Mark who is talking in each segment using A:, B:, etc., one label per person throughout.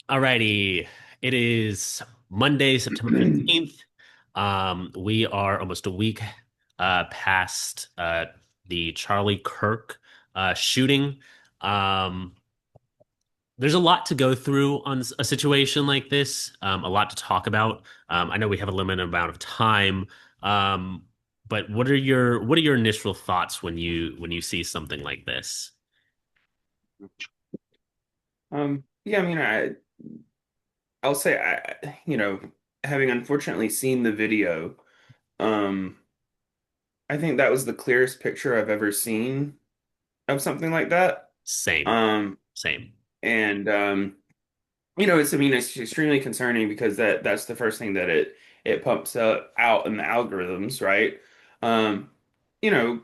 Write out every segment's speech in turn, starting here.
A: Alrighty. It is Monday, September 15th. We are almost a week past the Charlie Kirk shooting. Um, there's a lot to go through on a situation like this, a lot to talk about. I know we have a limited amount of time, um, but what are your initial thoughts when you see something like this?
B: Yeah, I mean, I'll say having unfortunately seen the video, um, I think that was the clearest picture I've ever seen of something like that.
A: Same,
B: Um,
A: same.
B: and it's extremely concerning because that's the first thing that it pumps out in the algorithms, right?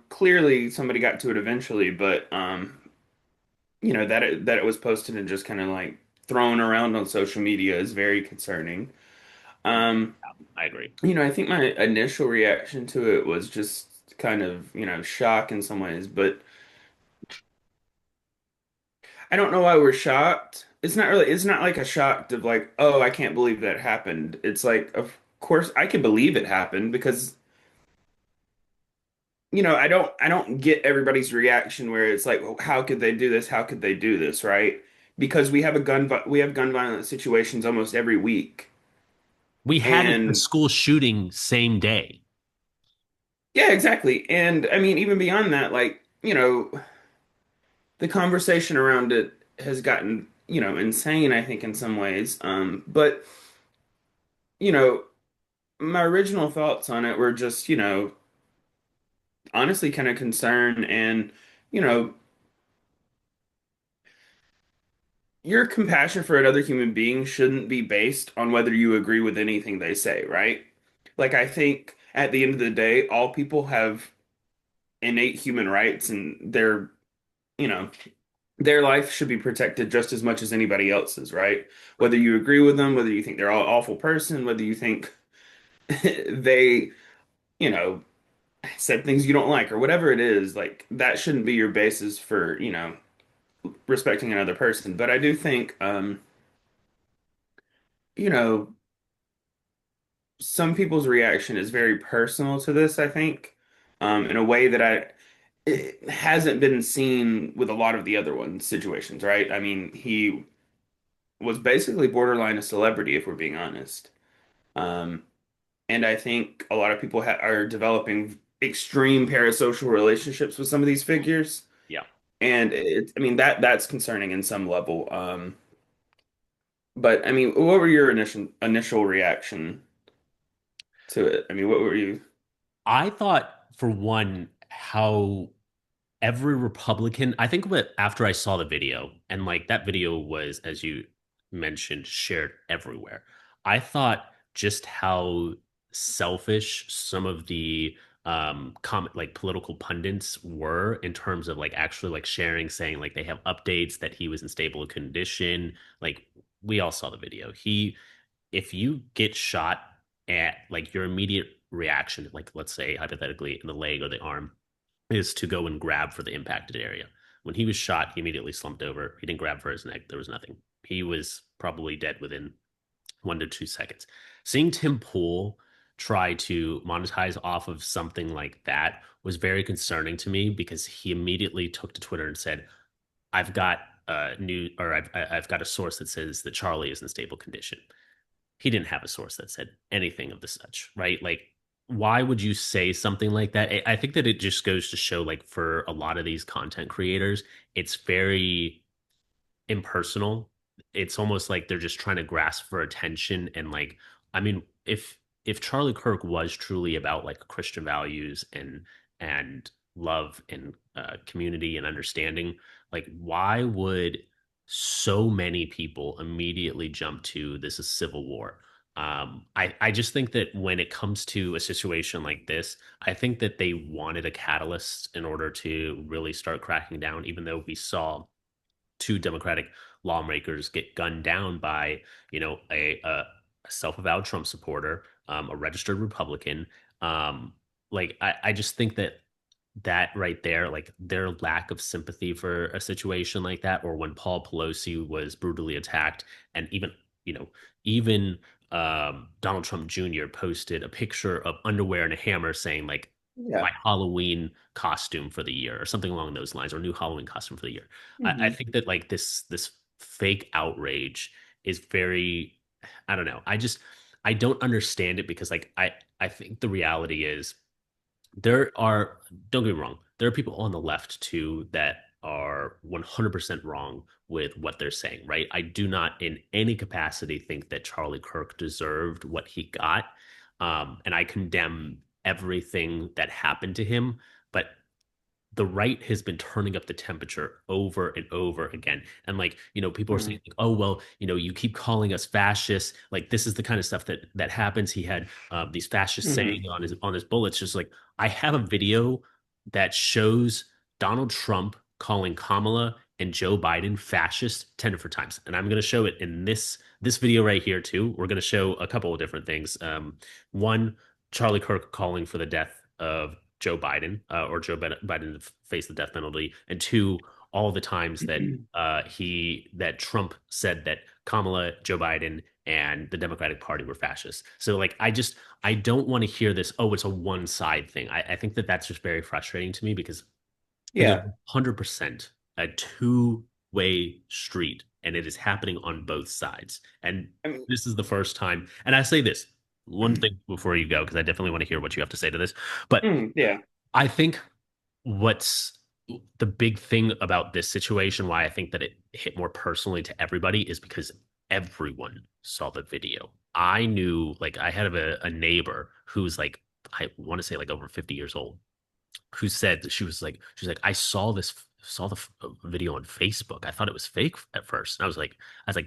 B: Clearly somebody got to it eventually, but that it was posted and just kind of like thrown around on social media is very concerning. Um,
A: I agree.
B: I think my initial reaction to it was just kind of, shock in some ways, but I don't know why we're shocked. It's not like a shock of like, oh, I can't believe that happened. It's like, of course, I can believe it happened because, I don't get everybody's reaction where it's like, well, how could they do this? How could they do this, right? Because we have gun violence situations almost every week.
A: We had a
B: And
A: school shooting same day.
B: yeah, exactly. And I mean, even beyond that, like, the conversation around it has gotten, insane, I think, in some ways. But, you know, my original thoughts on it were just, honestly kind of concerned and, you know, your compassion for another human being shouldn't be based on whether you agree with anything they say, right? Like, I think at the end of the day, all people have innate human rights and you know, their life should be protected just as much as anybody else's, right? Whether you agree with them, whether you think they're an awful person, whether you think they, you know, said things you don't like or whatever it is, like that shouldn't be your basis for, respecting another person. But I do think, you know, some people's reaction is very personal to this, I think, in a way that it hasn't been seen with a lot of the other situations, right? I mean, he was basically borderline a celebrity, if we're being honest. Um, and I think a lot of people are developing extreme parasocial relationships with some of these figures,
A: Yeah.
B: and I mean that's concerning in some level. But I mean, what were your initial reaction to it? I mean, what were you?
A: I thought for one how every Republican, I think what after I saw the video and like that video was, as you mentioned, shared everywhere. I thought just how selfish some of the comment like political pundits were in terms of like actually like sharing, saying like they have updates that he was in stable condition. Like we all saw the video. If you get shot at like your immediate reaction, like let's say hypothetically in the leg or the arm, is to go and grab for the impacted area. When he was shot, he immediately slumped over. He didn't grab for his neck. There was nothing. He was probably dead within 1 to 2 seconds. Seeing Tim Pool try to monetize off of something like that was very concerning to me because he immediately took to Twitter and said, I've got I've got a source that says that Charlie is in stable condition. He didn't have a source that said anything of the such, right? Like, why would you say something like that? I think that it just goes to show, like, for a lot of these content creators, it's very impersonal. It's almost like they're just trying to grasp for attention. And like, I mean, if Charlie Kirk was truly about like Christian values and love and community and understanding, like why would so many people immediately jump to this is civil war? I just think that when it comes to a situation like this, I think that they wanted a catalyst in order to really start cracking down, even though we saw two Democratic lawmakers get gunned down by, a self-avowed Trump supporter, a registered Republican. Um, like I just think that that right there, like their lack of sympathy for a situation like that, or when Paul Pelosi was brutally attacked, and even, you know, even Donald Trump Jr. posted a picture of underwear and a hammer saying like
B: Yeah.
A: my Halloween costume for the year or something along those lines, or new Halloween costume for the year. I
B: Hmm.
A: think that like this fake outrage is very, I don't know. I don't understand it because like I think the reality is there are, don't get me wrong, there are people on the left too that are 100% wrong with what they're saying, right? I do not in any capacity think that Charlie Kirk deserved what he got. And I condemn everything that happened to him. But the right has been turning up the temperature over and over again. And like, people are saying,
B: Hmm.
A: like, oh, well, you keep calling us fascists. Like this is the kind of stuff that happens. He had these fascist
B: Hmm.
A: saying on his bullets. Just like I have a video that shows Donald Trump calling Kamala and Joe Biden fascist 10 different times. And I'm going to show it in this video right here too. We're going to show a couple of different things. One, Charlie Kirk calling for the death of Joe Biden, or Biden to face the death penalty, and two, all the times that that Trump said that Kamala, Joe Biden, and the Democratic Party were fascists. So like I don't want to hear this. Oh, it's a one side thing. I think that that's just very frustrating to me because it is
B: Yeah.
A: 100% a two-way street, and it is happening on both sides. And
B: I mean,
A: this is the first time. And I say this one thing before you go, because I definitely want to hear what you have to say to this. But
B: yeah.
A: I think what's the big thing about this situation, why I think that it hit more personally to everybody, is because everyone saw the video. I knew, like, I had a neighbor who's like, I want to say like over 50 years old, who said that she's like I saw the video on Facebook. I thought it was fake at first. And I was like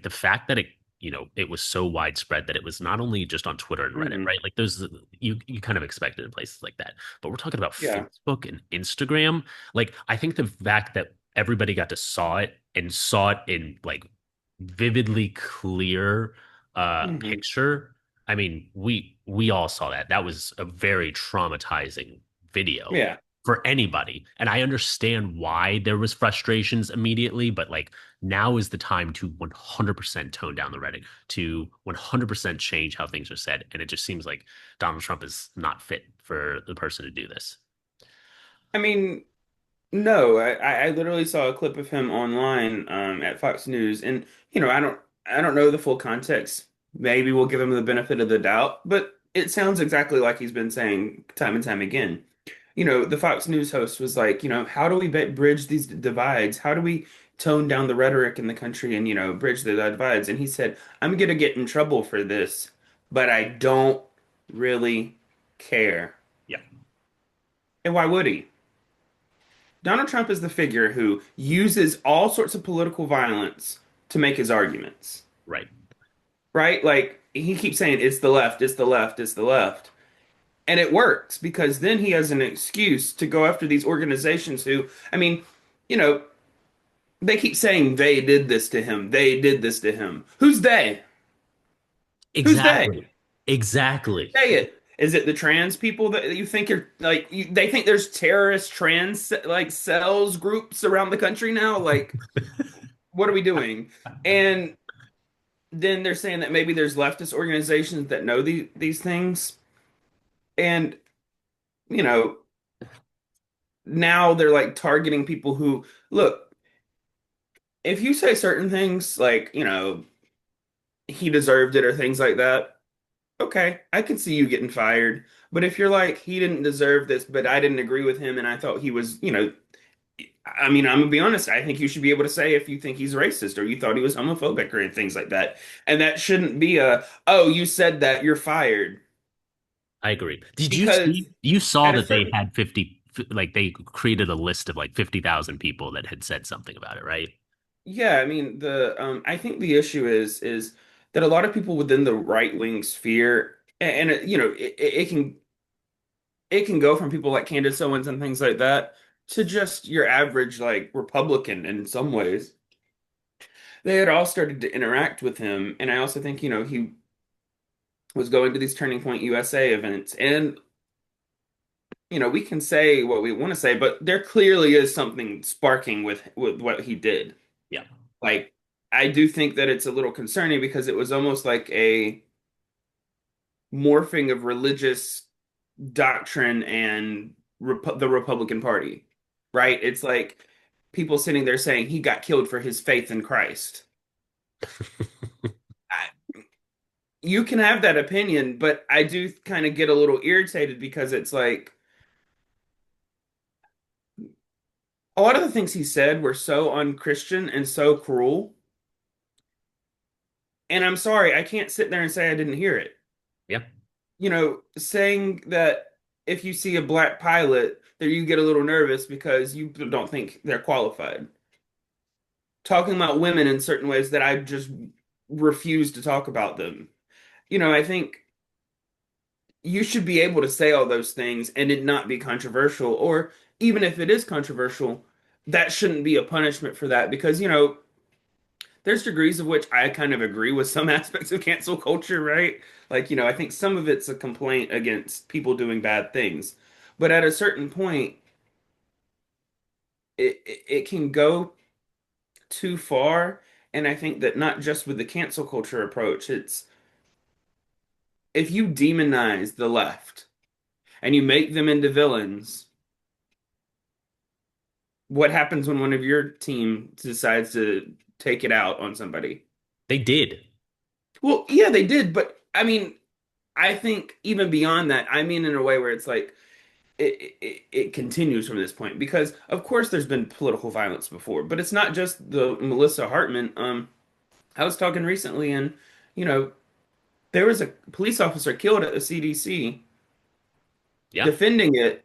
A: the fact that it was so widespread that it was not only just on Twitter and Reddit,
B: Hmm.
A: right? Like those you kind of expect it in places like that. But we're talking about
B: Yeah.
A: Facebook and Instagram. Like I think the fact that everybody got to saw it and saw it in like vividly clear
B: Hmm.
A: picture. I mean, we all saw that. That was a very traumatizing video
B: Yeah.
A: for anybody. And I understand why there was frustrations immediately, but like now is the time to 100% tone down the rhetoric, to 100% change how things are said. And it just seems like Donald Trump is not fit for the person to do this.
B: I mean, no, I literally saw a clip of him online at Fox News, and I don't know the full context. Maybe we'll give him the benefit of the doubt, but it sounds exactly like he's been saying time and time again. The Fox News host was like, how do we bridge these divides? How do we tone down the rhetoric in the country and, bridge the divides? And he said, I'm gonna get in trouble for this, but I don't really care.
A: Yeah,
B: And why would he? Donald Trump is the figure who uses all sorts of political violence to make his arguments,
A: right.
B: right? Like he keeps saying, it's the left, it's the left, it's the left. And it works because then he has an excuse to go after these organizations who, I mean, you know, they keep saying they did this to him, they did this to him. Who's they? Who's they?
A: Exactly. Exactly.
B: Say it. Is it the trans people that you think are like they think there's terrorist trans like cells groups around the country now? Like, what are we doing? And then they're saying that maybe there's leftist organizations that know these things. And, you know, now they're like targeting people who look, if you say certain things like, he deserved it or things like that, okay, I can see you getting fired. But if you're like, he didn't deserve this, but I didn't agree with him and I thought he was, I mean, I'm gonna be honest, I think you should be able to say if you think he's racist or you thought he was homophobic or things like that. And that shouldn't be oh, you said that, you're fired.
A: I agree. Did you
B: Because
A: see, you saw
B: at a
A: that they
B: certain
A: had 50, like they created a list of like 50,000 people that had said something about it, right?
B: Yeah, I mean the I think the issue is that a lot of people within the right wing sphere, and it can go from people like Candace Owens and things like that to just your average like Republican in some ways. They had all started to interact with him, and I also think he was going to these Turning Point USA events, and we can say what we want to say, but there clearly is something sparking with what he did.
A: Yeah.
B: Like, I do think that it's a little concerning because it was almost like a morphing of religious doctrine and the Republican Party, right? It's like people sitting there saying he got killed for his faith in Christ. I, you can have that opinion, but I do kind of get a little irritated because it's like a lot of the things he said were so unchristian and so cruel. And I'm sorry, I can't sit there and say I didn't hear it.
A: Yeah.
B: Saying that if you see a black pilot, that you get a little nervous because you don't think they're qualified. Talking about women in certain ways that I just refuse to talk about them. I think you should be able to say all those things and it not be controversial, or even if it is controversial, that shouldn't be a punishment for that because, there's degrees of which I kind of agree with some aspects of cancel culture, right? Like, I think some of it's a complaint against people doing bad things. But at a certain point, it can go too far. And I think that not just with the cancel culture approach, it's if you demonize the left and you make them into villains, what happens when one of your team decides to take it out on somebody?
A: They did.
B: Well, yeah, they did, but I mean, I think even beyond that, I mean in a way where it's like it continues from this point because of course there's been political violence before, but it's not just the Melissa Hartman. I was talking recently and you know there was a police officer killed at the CDC
A: Yeah.
B: defending it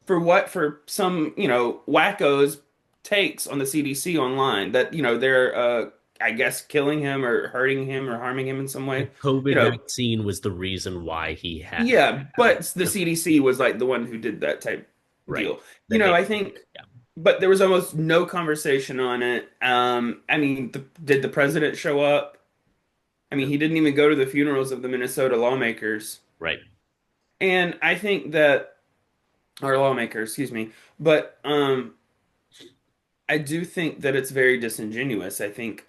B: for what? For some, wackos takes on the CDC online that, they're I guess killing him or hurting him or harming him in some
A: The
B: way. You
A: COVID
B: know,
A: vaccine was the reason why he had
B: yeah,
A: happened.
B: but the CDC was like the one who did that type
A: Right.
B: deal.
A: That they,
B: I think,
A: yeah.
B: but there was almost no conversation on it. I mean, did the president show up? I mean, he didn't even go to the funerals of the Minnesota lawmakers.
A: Right.
B: And I think that, or lawmakers, excuse me, but I do think that it's very disingenuous. I think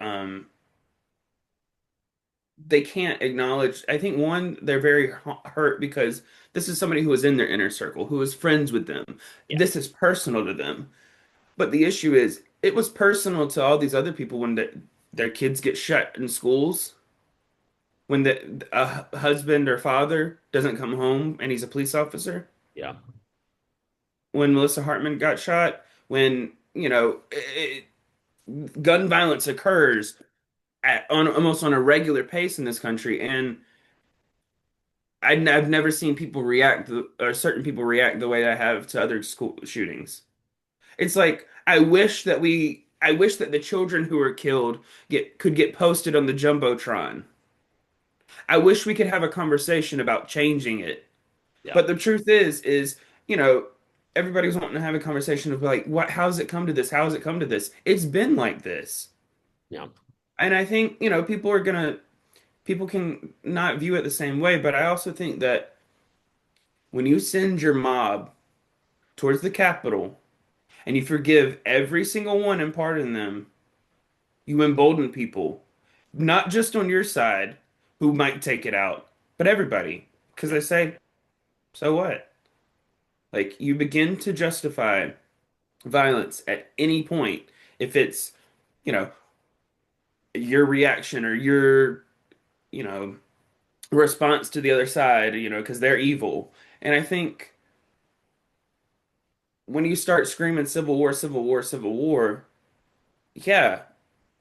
B: they can't acknowledge. I think one, they're very hurt because this is somebody who was in their inner circle, who was friends with them.
A: Yeah.
B: This is personal to them. But the issue is, it was personal to all these other people when their kids get shut in schools, when a husband or father doesn't come home and he's a police officer,
A: Yeah.
B: when Melissa Hartman got shot, when, gun violence occurs on almost on a regular pace in this country, and I've never seen people react or certain people react the way I have to other school shootings. It's like I wish that the children who were killed could get posted on the Jumbotron. I wish we could have a conversation about changing it.
A: Yeah.
B: But the truth is, you know, everybody's wanting to have a conversation of like, what, how's it come to this? How has it come to this? It's been like this.
A: Yeah.
B: And I think, people can not view it the same way, but I also think that when you send your mob towards the Capitol and you forgive every single one and pardon them, you embolden people, not just on your side who might take it out, but everybody. Because they say, so what? Like, you begin to justify violence at any point if it's, you know, your reaction or your, you know, response to the other side, because they're evil. And I think when you start screaming civil war, civil war, civil war, yeah,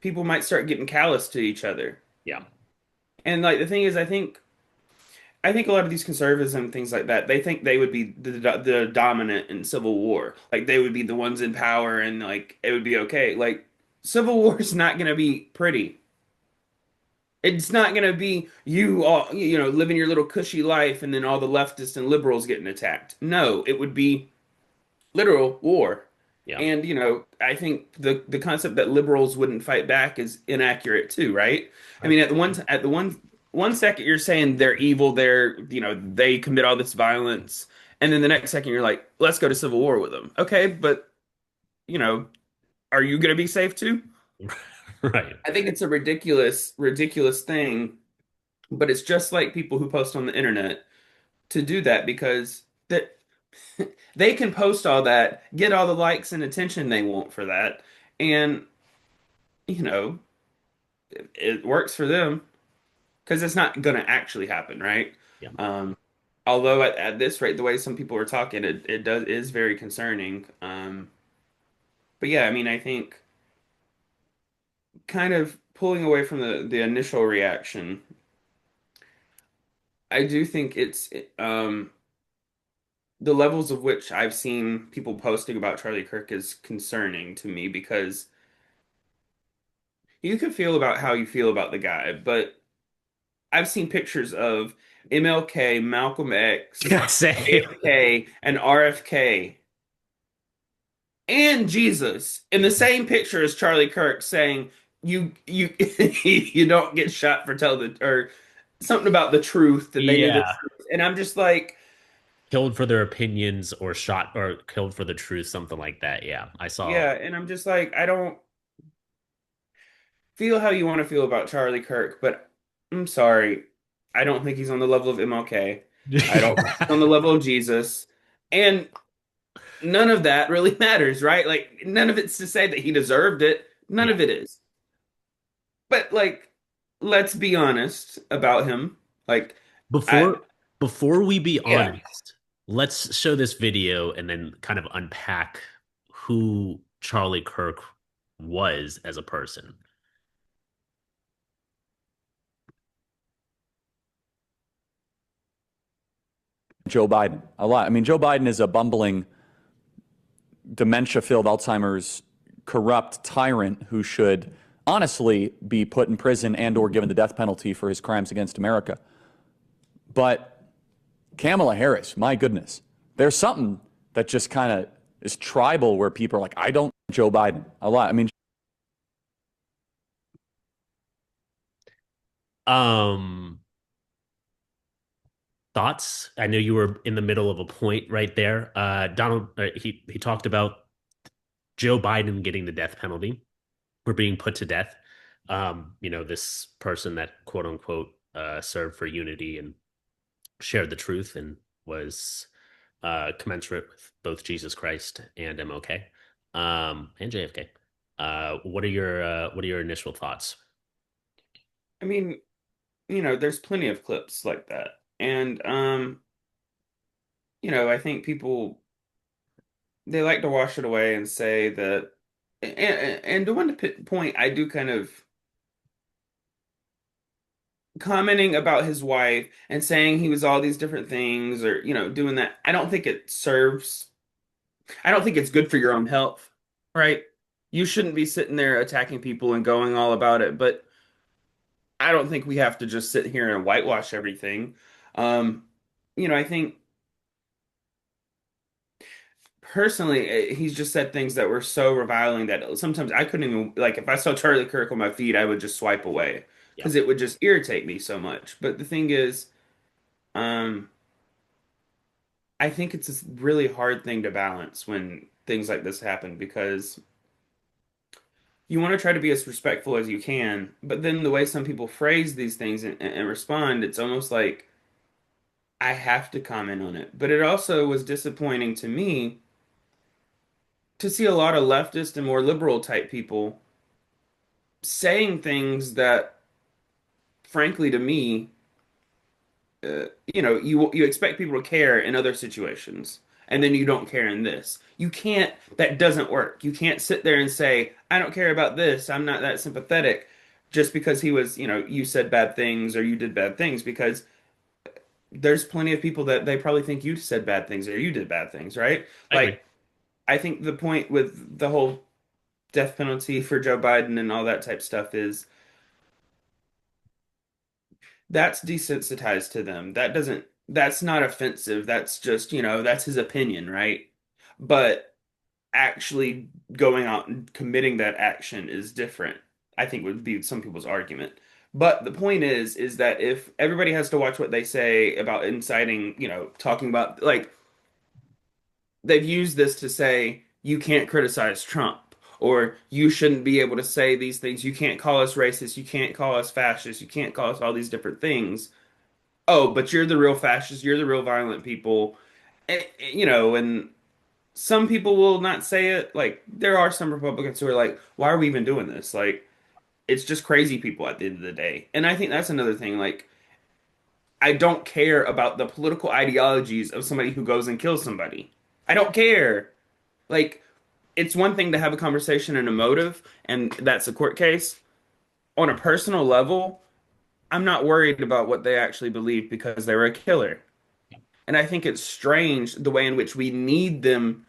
B: people might start getting callous to each other.
A: Yeah.
B: And like the thing is, I think a lot of these conservatives and things like that, they think they would be the dominant in civil war. Like they would be the ones in power and like it would be okay. Like civil war is not going to be pretty. It's not going to be you all, living your little cushy life and then all the leftists and liberals getting attacked. No, it would be literal war.
A: Yeah.
B: And, I think the concept that liberals wouldn't fight back is inaccurate too, right? I
A: Right.
B: mean, at the one second you're saying they're evil, they commit all this violence, And then the next second you're like, let's go to civil war with them. Okay, but you know, are you going to be safe too?
A: Right.
B: I think it's a ridiculous thing, but it's just like people who post on the internet to do that because that they can post all that, get all the likes and attention they want for that, and you know, it works for them because it's not going to actually happen, right?
A: Yeah.
B: Um, although at this rate, the way some people are talking, it does is very concerning. But yeah, I mean, I think kind of pulling away from the initial reaction, I do think it's the levels of which I've seen people posting about Charlie Kirk is concerning to me because you can feel about how you feel about the guy, but I've seen pictures of MLK, Malcolm X,
A: Yeah, same.
B: JFK, and RFK and Jesus in the same picture as Charlie Kirk saying you you don't get shot for telling the or something about the truth and they knew the
A: Yeah.
B: truth. And I'm just like,
A: Killed for their opinions or shot or killed for the truth, something like that. Yeah. I saw.
B: yeah, and I'm just like, I don't feel how you want to feel about Charlie Kirk, but I'm sorry. I don't think he's on the level of MLK. I don't think he's on the level of Jesus. And none of that really matters, right? Like none of it's to say that he deserved it. None
A: Yeah.
B: of it is. But like, let's be honest about him. Like, I
A: Before before we be
B: yeah.
A: honest, let's show this video and then kind of unpack who Charlie Kirk was as a person.
C: Joe Biden a lot. I mean, Joe Biden is a bumbling, dementia-filled Alzheimer's, corrupt tyrant who should honestly be put in prison and or given the death penalty for his crimes against America. But Kamala Harris, my goodness, there's something that just kind of is tribal where people are like, I don't Joe Biden a lot. I mean,
A: Um, thoughts? I know you were in the middle of a point right there. Donald, he talked about Joe Biden getting the death penalty for being put to death. This person that quote unquote served for unity and shared the truth and was commensurate with both Jesus Christ and MLK and JFK. What are your initial thoughts?
B: I mean, there's plenty of clips like that. And I think people they like to wash it away and say that and to one point I do kind of commenting about his wife and saying he was all these different things or doing that. I don't think it's good for your own health, right? You shouldn't be sitting there attacking people and going all about it, but I don't think we have to just sit here and whitewash everything. Um, I think personally, he's just said things that were so reviling that sometimes I couldn't even like if I saw Charlie Kirk on my feed, I would just swipe away
A: Yeah,
B: because it would just irritate me so much. But the thing is, um, I think it's a really hard thing to balance when things like this happen because you want to try to be as respectful as you can, but then the way some people phrase these things and respond, it's almost like I have to comment on it. But it also was disappointing to me to see a lot of leftist and more liberal type people saying things that, frankly, to me, you expect people to care in other situations, and then you don't care in this. You can't. That doesn't work. You can't sit there and say, "I don't care about this. I'm not that sympathetic," just because he was, you said bad things or you did bad things, because there's plenty of people that they probably think you said bad things or you did bad things, right?
A: I agree.
B: Like, I think the point with the whole death penalty for Joe Biden and all that type stuff is that's desensitized to them. That's not offensive. That's just, that's his opinion, right? But actually going out and committing that action is different, I think would be some people's argument. But the point is that if everybody has to watch what they say about inciting, talking about like they've used this to say you can't criticize Trump or you shouldn't be able to say these things. You can't call us racist. You can't call us fascist. You can't call us all these different things. Oh, but you're the real fascist. You're the real violent people. And some people will not say it. Like there are some Republicans who are like, why are we even doing this? Like it's just crazy people at the end of the day. And I think that's another thing. Like I don't care about the political ideologies of somebody who goes and kills somebody. I don't care. Like it's one thing to have a conversation and a motive, and that's a court case. On a personal level, I'm not worried about what they actually believe because they were a killer. And I think it's strange the way in which we need them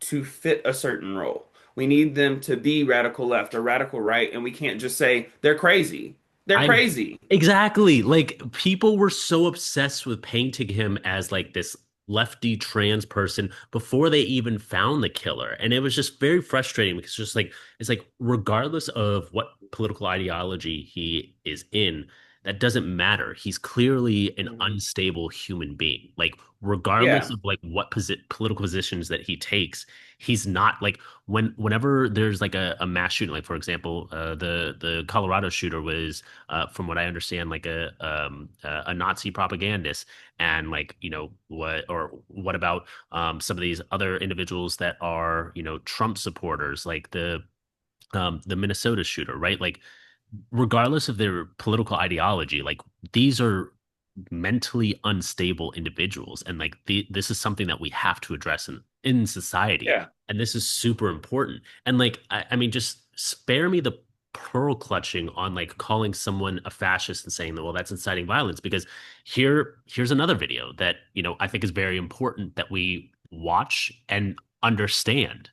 B: to fit a certain role. We need them to be radical left or radical right, and we can't just say they're crazy. They're
A: I
B: crazy.
A: exactly like people were so obsessed with painting him as like this lefty trans person before they even found the killer. And it was just very frustrating because just like it's like regardless of what political ideology he is in, that doesn't matter. He's clearly an
B: Mhm.
A: unstable human being. Like regardless
B: Yeah.
A: of like what political positions that he takes, he's not like whenever there's like a mass shooting, like for example, the Colorado shooter was from what I understand, like a Nazi propagandist, and like what about some of these other individuals that are Trump supporters, like the Minnesota shooter, right? Like regardless of their political ideology, like these are mentally unstable individuals, and like this is something that we have to address in society,
B: Yeah.
A: and this is super important. And like I mean, just spare me the pearl clutching on like calling someone a fascist and saying that well that's inciting violence, because here's another video that I think is very important that we watch and understand.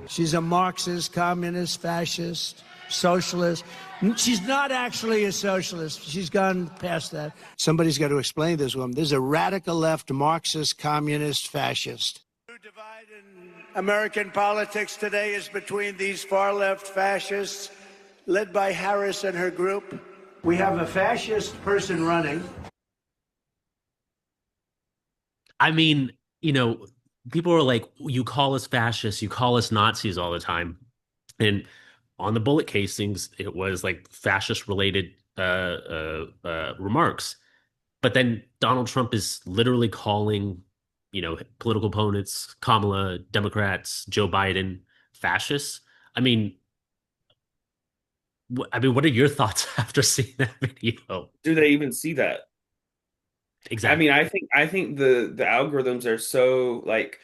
D: She's a Marxist, communist, fascist, socialist. She's not actually a socialist. She's gone past that. Somebody's got to explain this woman. There's a radical left Marxist, communist, fascist. The divide in American politics today is between these far left fascists, led by Harris and her group. We have a fascist person running.
A: I mean, you know, people are like, you call us fascists, you call us Nazis all the time. And on the bullet casings, it was like fascist related remarks. But then Donald Trump is literally calling, political opponents, Kamala, Democrats, Joe Biden, fascists. I mean, what are your thoughts after seeing that video?
B: Do they even see that? I
A: Exactly.
B: mean, I think the algorithms are so like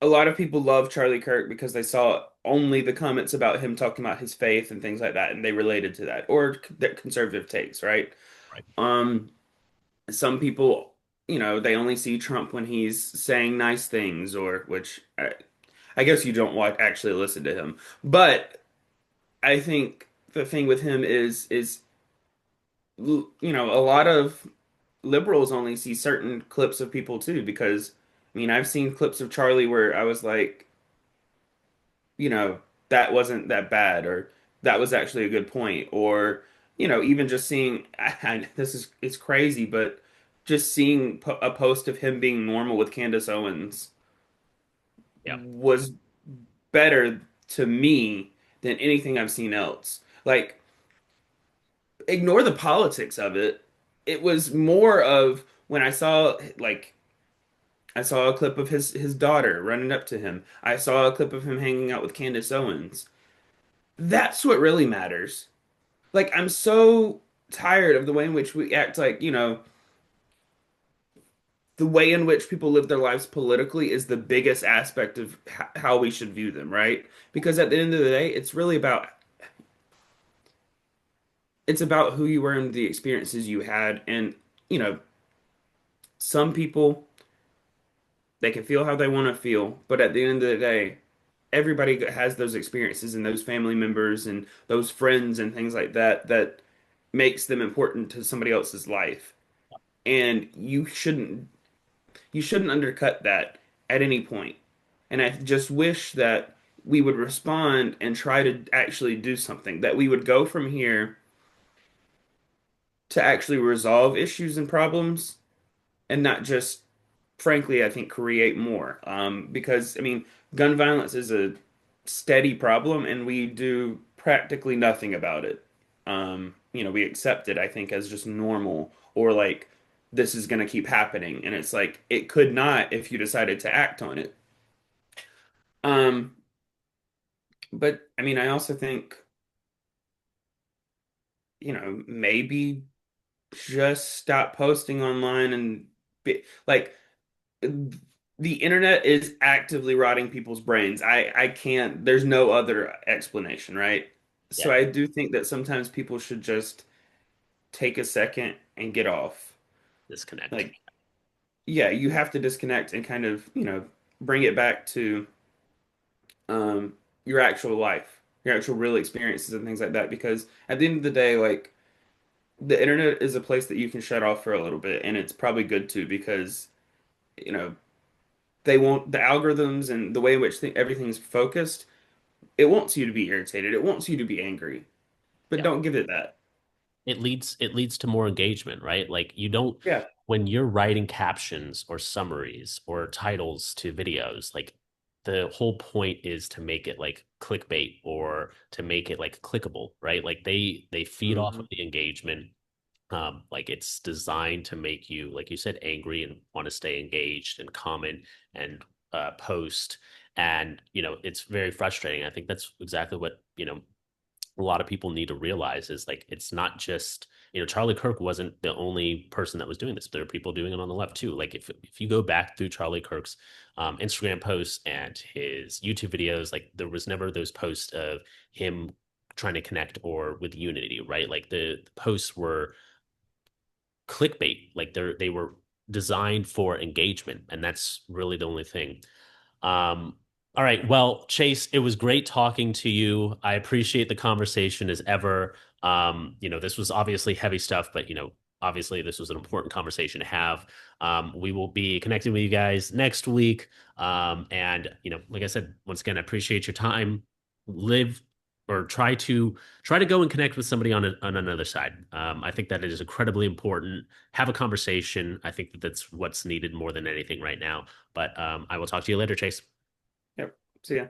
B: a lot of people love Charlie Kirk because they saw only the comments about him talking about his faith and things like that, and they related to that or their conservative takes, right?
A: Right.
B: Um, some people, they only see Trump when he's saying nice things, or which I guess you don't want actually listen to him. But I think the thing with him is a lot of liberals only see certain clips of people too, because I mean, I've seen clips of Charlie where I was like, you know, that wasn't that bad, or that was actually a good point, or even just seeing, this is it's crazy, but just seeing a post of him being normal with Candace Owens
A: Yeah.
B: was better to me than anything I've seen else. Like, ignore the politics of it. It was more of when I saw a clip of his daughter running up to him. I saw a clip of him hanging out with Candace Owens. That's what really matters. Like I'm so tired of the way in which we act like, the way in which people live their lives politically is the biggest aspect of how we should view them, right? Because at the end of the day, it's about who you were and the experiences you had. And, you know, some people they can feel how they want to feel, but at the end of the day, everybody has those experiences and those family members and those friends and things like that that makes them important to somebody else's life. And you shouldn't undercut that at any point. And I just wish that we would respond and try to actually do something, that we would go from here to actually resolve issues and problems and not just, frankly, I think create more. Because I mean, gun violence is a steady problem, and we do practically nothing about it. We accept it, I think, as just normal, or like this is going to keep happening, and it's like it could not if you decided to act on it. Um, but I mean, I also think, maybe just stop posting online and like the internet is actively rotting people's brains. I can't, there's no other explanation, right? So
A: Yeah,
B: I do think that sometimes people should just take a second and get off.
A: disconnect.
B: Like, yeah, you have to disconnect and kind of, bring it back to your actual life, your actual real experiences and things like that. Because at the end of the day, like the internet is a place that you can shut off for a little bit, and it's probably good to because, you know, they want the algorithms and the way in which everything's focused. It wants you to be irritated. It wants you to be angry, but
A: Yeah.
B: don't give it that.
A: It leads to more engagement, right? Like you don't
B: Yeah.
A: when you're writing captions or summaries or titles to videos, like the whole point is to make it like clickbait or to make it like clickable, right? Like they feed off of
B: Hmm.
A: the engagement. Like it's designed to make you, like you said, angry and want to stay engaged and comment and post. And it's very frustrating. I think that's exactly what a lot of people need to realize is like it's not just Charlie Kirk wasn't the only person that was doing this. There are people doing it on the left too. Like if you go back through Charlie Kirk's Instagram posts and his YouTube videos, like there was never those posts of him trying to connect or with unity, right? Like the posts were clickbait, like they were designed for engagement, and that's really the only thing. All right. Well, Chase, it was great talking to you. I appreciate the conversation as ever. This was obviously heavy stuff, but obviously this was an important conversation to have. We will be connecting with you guys next week. And like I said, once again, I appreciate your time. Live or try to go and connect with somebody on another side. I think that it is incredibly important. Have a conversation. I think that that's what's needed more than anything right now. But I will talk to you later, Chase.
B: Yep. See ya.